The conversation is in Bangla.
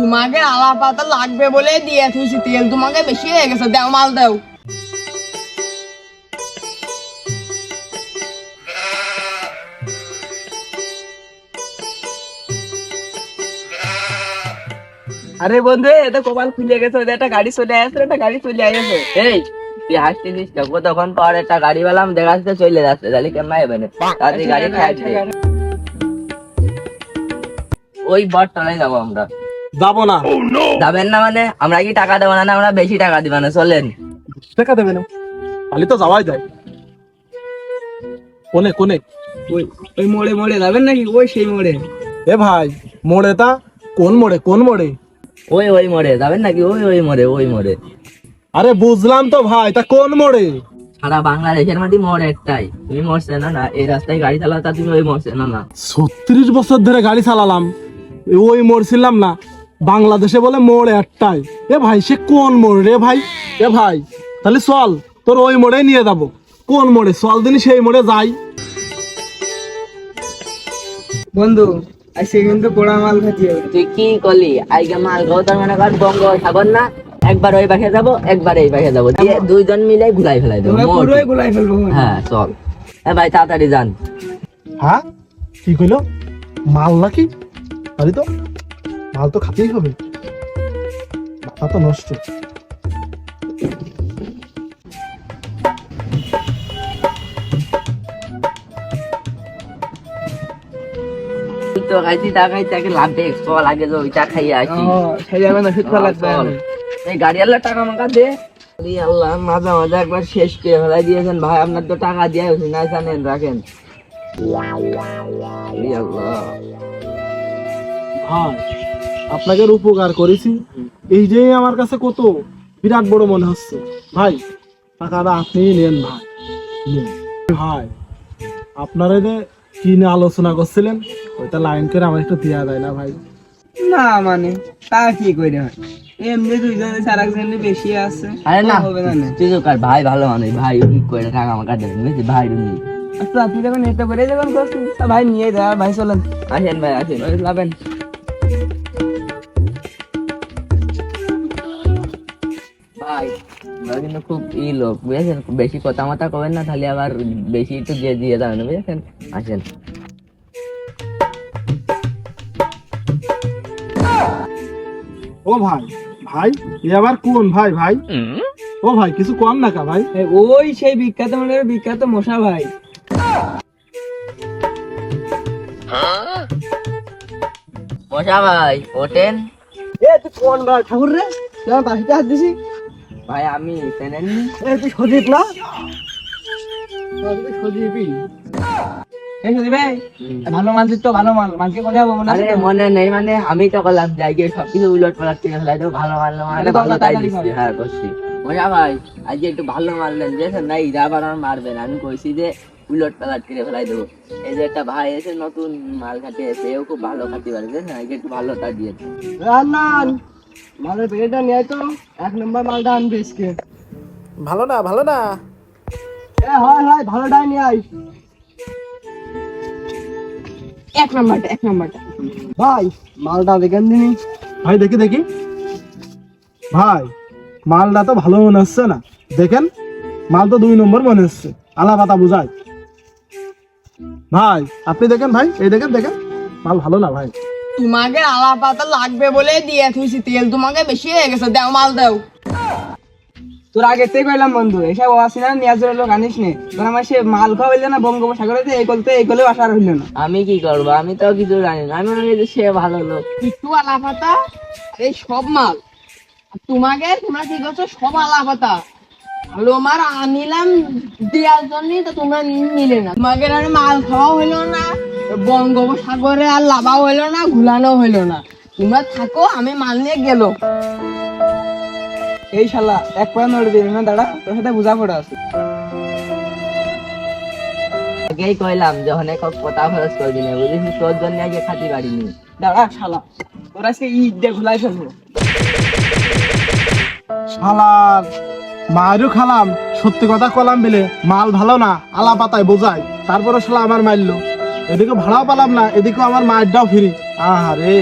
তোমাকে আলা পাতা লাগবে বলে দিয়ে থুইছি, তেল তোমাকে বেশি হয়ে গেছে, দাও মাল দাও। আরে বন্ধু, এটা কপাল খুলে গেছে, ওদের একটা গাড়ি চলে আসছে, একটা গাড়ি চলে আসছে। এই তুই হাসতেছিস কেন? তখন পর একটা গাড়ি পেলাম, দেখা যাচ্ছে চলে যাচ্ছে, তাহলে কেমন হবে না? তাদের গাড়ি খাইছে। ওই বটতলায় যাবো আমরা। যাবো না। যাবেন না মানে? আমরা কি টাকা দেবো না? আমরা বেশি টাকা দিবা না, চলেন। টাকা দেবে না, খালি তো যাওয়াই যায়। কোনে কোনে? ওই ওই মোড়ে মোড়ে যাবেন নাকি? ওই সেই মোড়ে। এ ভাই, মোড়ে তা কোন মোড়ে? কোন মোড়ে? ওই ওই মোড়ে যাবেন নাকি? ওই ওই মোড়ে, ওই মোড়ে। আরে বুঝলাম তো ভাই, তা কোন মোড়ে? সারা বাংলাদেশের মধ্যে মোড় একটাই, তুমি মরছে না না এই রাস্তায় গাড়ি চালাতা, তুমি ওই মরছে না না। 36 বছর ধরে গাড়ি চালালাম, ওই মোড় ছিলাম না। বাংলাদেশে বলে মোড় একটাই। এ ভাই, সে কোন মোড় রে ভাই? এ ভাই, তাহলে চল, তোর ওই মোড়ে নিয়ে যাবো। কোন মোড়ে? চল দিনই সেই মোড়ে যাই। বন্ধু আজকে কিন্তু পোড়া মাল খাচ্ছি। তুই কি করলি? আইগে মাল খাও, তার মানে কর বঙ্গোপসাগর না, একবার ওই পাশে যাবো, একবার এই পাশে যাবো, দিয়ে দুইজন মিলে ঘুরাই ফেলাই দেবো। পুরোই গুলাই ফেলবো। হ্যাঁ চল। ভাই তাড়াতাড়ি যান। হ্যাঁ, কি কইলো? মাল নাকি? আরে তো মাল তো খাতেই হবে, মাথা তো নষ্ট। তুই তো খাইছি, তা খাইছি, আগে লাভ দেখ, চল আগে যে ওইটা খাইয়ে আসি। চল। এই গাড়িওয়ালা টাকা মাকা দে। আরে আল্লাহ, মাঝে মাঝে একবার শেষ করে ফেলাই দিয়েছেন ভাই, আপনার তো টাকা দিয়ে না, জানেন, রাখেন। আরে আল্লাহ। ভাই, আপনাকে উপকার করেছি, এই যে আমার কাছে কত বিরাট বড় মনে হচ্ছে। ভাই, টাকাটা আপনিই নেন ভাই, নেন। ভাই, আপনারা যে কি নিয়ে আলোচনা করছিলেন, ওইটা লাইন করে আমার একটু দেওয়া যায় না ভাই? না মানে তা কি করে হয়, এমনি দুইজনে সারা জনে বেশি আছে। আরে না, হবে না না। তুই তো কার ভাই ভালো মানুষ, ভাই ঠিক করে টাকা আমাকে দেন, বুঝলি? ভাই তুমি আচ্ছা, আপনি যখন এটা করে যখন করছেন, তা ভাই নিয়ে যা, ভাই চলেন। আসেন ভাই, আসেন, যাবেন। ভাই আমরা কিন্তু খুব লোক, বুঝেছেন? বেশি কথা মতা করবেন না, তাহলে আবার বেশি একটু দিয়ে দিয়ে যাবেন, বুঝেছেন? আসেন। ও ভাই, ভাই এ আবার কোন ভাই? ভাই, ও ভাই, কিছু কম না কা ভাই? ওই সেই বিখ্যাত মানে বিখ্যাত মশা ভাই। মশা ভাই ওঠেন। এ তুই কোন ভাই? ঠাকুর রে, তোমার বাড়িতে হাত দিছি। ভাই আমি চেনেননি? এ তুই সজীব না? তুই সজীবই। এই সুদীপ ভাই, ভালো মাল দিত, ভালো মাল, মালকে কথা বলবো না। আরে মনে নেই মানে, আমি তো করলাম যাই গিয়ে সবকিছু উলট পালট করে ফেলাই দেবো, ভালো মাল না মানে ভালো তাই দিচ্ছি। হ্যাঁ করছি। মশা ভাই আজকে একটু ভালো মারলেন, বুঝেছেন? না ইরা আবার আমার মারবেন, আমি কইছি যে উলট পালট করে ফেলাই দেবো। এই যে একটা ভাই এসে নতুন মাল খাটিয়ে এসে, এও খুব ভালো খাটি পারে, বুঝেছেন? আজকে একটু ভালো তা দিয়েছে। রান্নান মালের প্যাকেটটা নিয়ে আয় তো, 1 নম্বর মালটা আনবে আজকে। ভালো না, ভালো না। এ হয় হয়, ভালোটাই নিয়ে আয়। 1 নম্বরটা, 1 নম্বরটা। ভাই মালটা দেখেন দিনি। ভাই দেখি দেখি। ভাই, মালটা তো ভালো মনে হচ্ছে না, দেখেন। মাল তো 2 নম্বর মনে হচ্ছে, আলা পাতা বুঝায়। ভাই আপনি দেখেন, ভাই এই দেখেন, দেখেন মাল ভালো না ভাই। তোমাকে আলা পাতা লাগবে বলে দিয়ে থুইছি, তেল তোমাকে বেশি হয়ে গেছে, দাও মাল দাও। তোর আগে থেকে কইলাম বন্ধু, এসব আসি না, নিয়াজের লোক আনিস নে। তোর আমার সে মাল খাওয়া হইলে না, বঙ্গোপসাগরে এই গলেও আসার হইল না। আমি কি করবো? আমি তো কিছু জানি না, আমি মনে করি যে সে ভালো লোক। একটু আলা পাতা, এই সব মাল। আর তোমাকে, তোমরা কি করছো? সব আলা পাতা ভালো মার আনিলাম দেওয়ার জন্যই তো তোমরা নিলে না। তোমাকে আর মাল খাওয়া হইলো না, বঙ্গোপসাগরে আর লাভাও হইলো না, ঘুলানো হইলো না। তোমরা থাকো, আমি মাল নিয়ে গেল। এই শালা এক পা নড়বি না, দাঁড়া, তোর সাথে বুঝা পড়া আছে। আগেই কইলাম যখন কথা খরচ করবি না, বুঝিস? তোর জন্য আগে খাতি পারিনি। দাঁড়া শালা, তোর আজকে ঈদ দিয়ে ঘুলাই ফেলবো। শালার মায়েরও খালাম, সত্যি কথা কলাম বিলে মাল ভালো না, আলা পাতায় বোঝাই, তারপরে শালা আমার মারলো। এদিকে ভাড়াও পালাম না, এদিকে আমার মায়েরটাও ফিরি। আহারে।